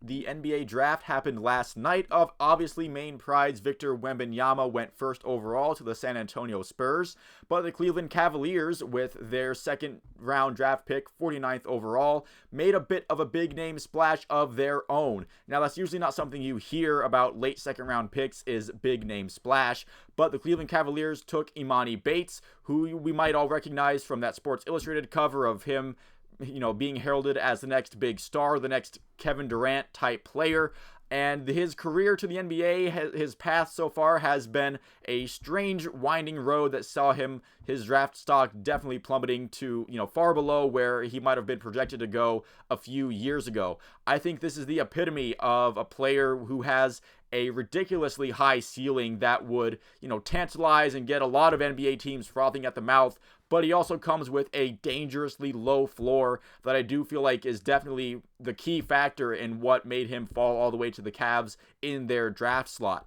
the NBA draft happened last night. Of obviously main prize Victor Wembanyama went first overall to the San Antonio Spurs, but the Cleveland Cavaliers, with their second round draft pick, 49th overall, made a bit of a big name splash of their own. Now, that's usually not something you hear about late second round picks, is big name splash, but the Cleveland Cavaliers took Emoni Bates, who we might all recognize from that Sports Illustrated cover of him, being heralded as the next big star, the next Kevin Durant type player. And his career to the NBA, his path so far has been a strange winding road that saw his draft stock definitely plummeting to, far below where he might have been projected to go a few years ago. I think this is the epitome of a player who has a ridiculously high ceiling that would, tantalize and get a lot of NBA teams frothing at the mouth, but he also comes with a dangerously low floor that I do feel like is definitely the key factor in what made him fall all the way to the Cavs in their draft slot.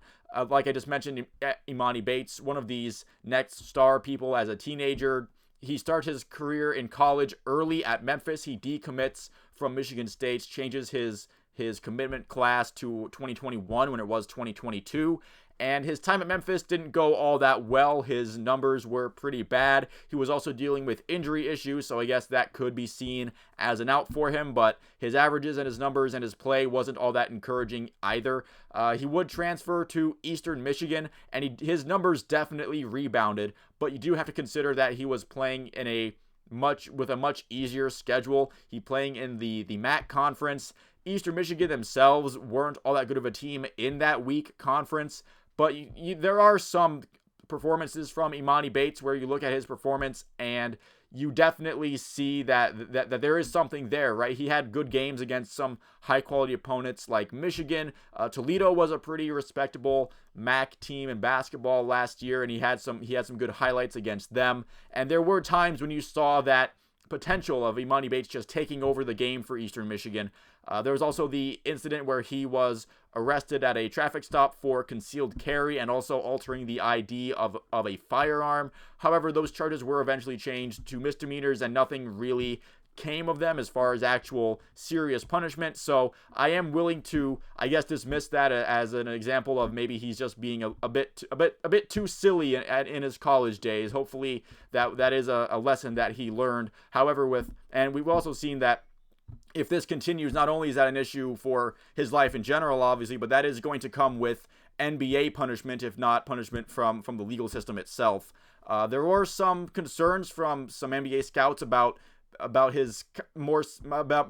Like I just mentioned, Emoni Bates, one of these next star people as a teenager. He starts his career in college early at Memphis. He decommits from Michigan State, changes his commitment class to 2021 when it was 2022. And his time at Memphis didn't go all that well. His numbers were pretty bad. He was also dealing with injury issues, so I guess that could be seen as an out for him. But his averages and his numbers and his play wasn't all that encouraging either. He would transfer to Eastern Michigan, and his numbers definitely rebounded. But you do have to consider that he was playing with a much easier schedule. He playing in the MAC conference. Eastern Michigan themselves weren't all that good of a team in that weak conference. But there are some performances from Emoni Bates where you look at his performance and you definitely see that there is something there, right? He had good games against some high-quality opponents like Michigan. Toledo was a pretty respectable MAC team in basketball last year, and he had some good highlights against them. And there were times when you saw that potential of Emoni Bates just taking over the game for Eastern Michigan. There was also the incident where he was arrested at a traffic stop for concealed carry and also altering the ID of a firearm. However, those charges were eventually changed to misdemeanors and nothing really came of them as far as actual serious punishment. So I am willing to, I guess, dismiss that as an example of maybe he's just being a bit too silly in his college days. Hopefully that is a lesson that he learned. However, and we've also seen that if this continues, not only is that an issue for his life in general, obviously, but that is going to come with NBA punishment, if not punishment from the legal system itself. There were some concerns from some NBA scouts about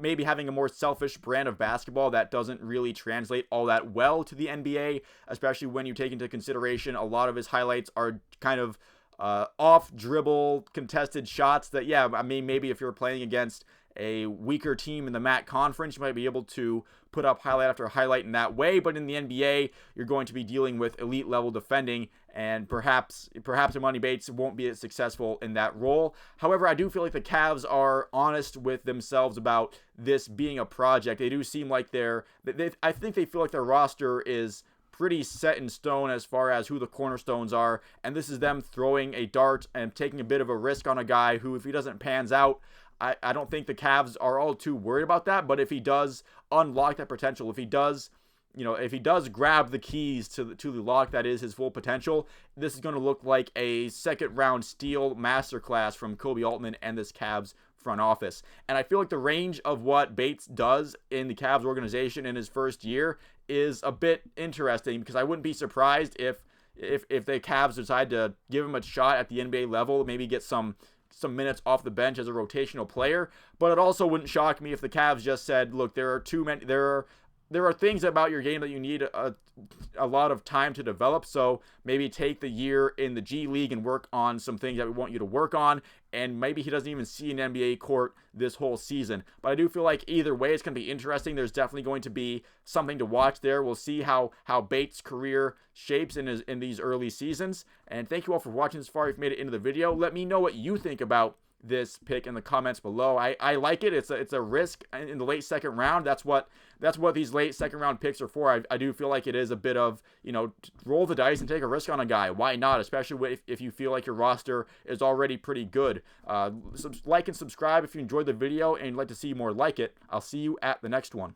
maybe having a more selfish brand of basketball that doesn't really translate all that well to the NBA, especially when you take into consideration a lot of his highlights are kind of off dribble contested shots that, maybe if you're playing against a weaker team in the MAC conference, you might be able to put up highlight after highlight in that way, but in the NBA, you're going to be dealing with elite level defending, and perhaps Emoni Bates won't be as successful in that role. However, I do feel like the Cavs are honest with themselves about this being a project. They do seem like I think they feel like their roster is pretty set in stone as far as who the cornerstones are, and this is them throwing a dart and taking a bit of a risk on a guy who, if he doesn't pans out, I don't think the Cavs are all too worried about that. But if he does unlock that potential, if he does grab the keys to the lock that is his full potential, this is going to look like a second round steal masterclass from Kobe Altman and this Cavs front office. And I feel like the range of what Bates does in the Cavs organization in his first year is a bit interesting, because I wouldn't be surprised if the Cavs decide to give him a shot at the NBA level, maybe get some minutes off the bench as a rotational player. But it also wouldn't shock me if the Cavs just said, look, there are things about your game that you need a lot of time to develop, so maybe take the year in the G League and work on some things that we want you to work on, and maybe he doesn't even see an NBA court this whole season. But I do feel like either way it's going to be interesting. There's definitely going to be something to watch there. We'll see how Bates' career shapes in these early seasons. And thank you all for watching this far. If you've made it into the video, let me know what you think about this pick in the comments below. I like it. It's a risk in the late second round. That's what these late second round picks are for. I do feel like it is a bit of, roll the dice and take a risk on a guy. Why not? Especially if you feel like your roster is already pretty good. Like and subscribe if you enjoyed the video and you'd like to see more like it. I'll see you at the next one.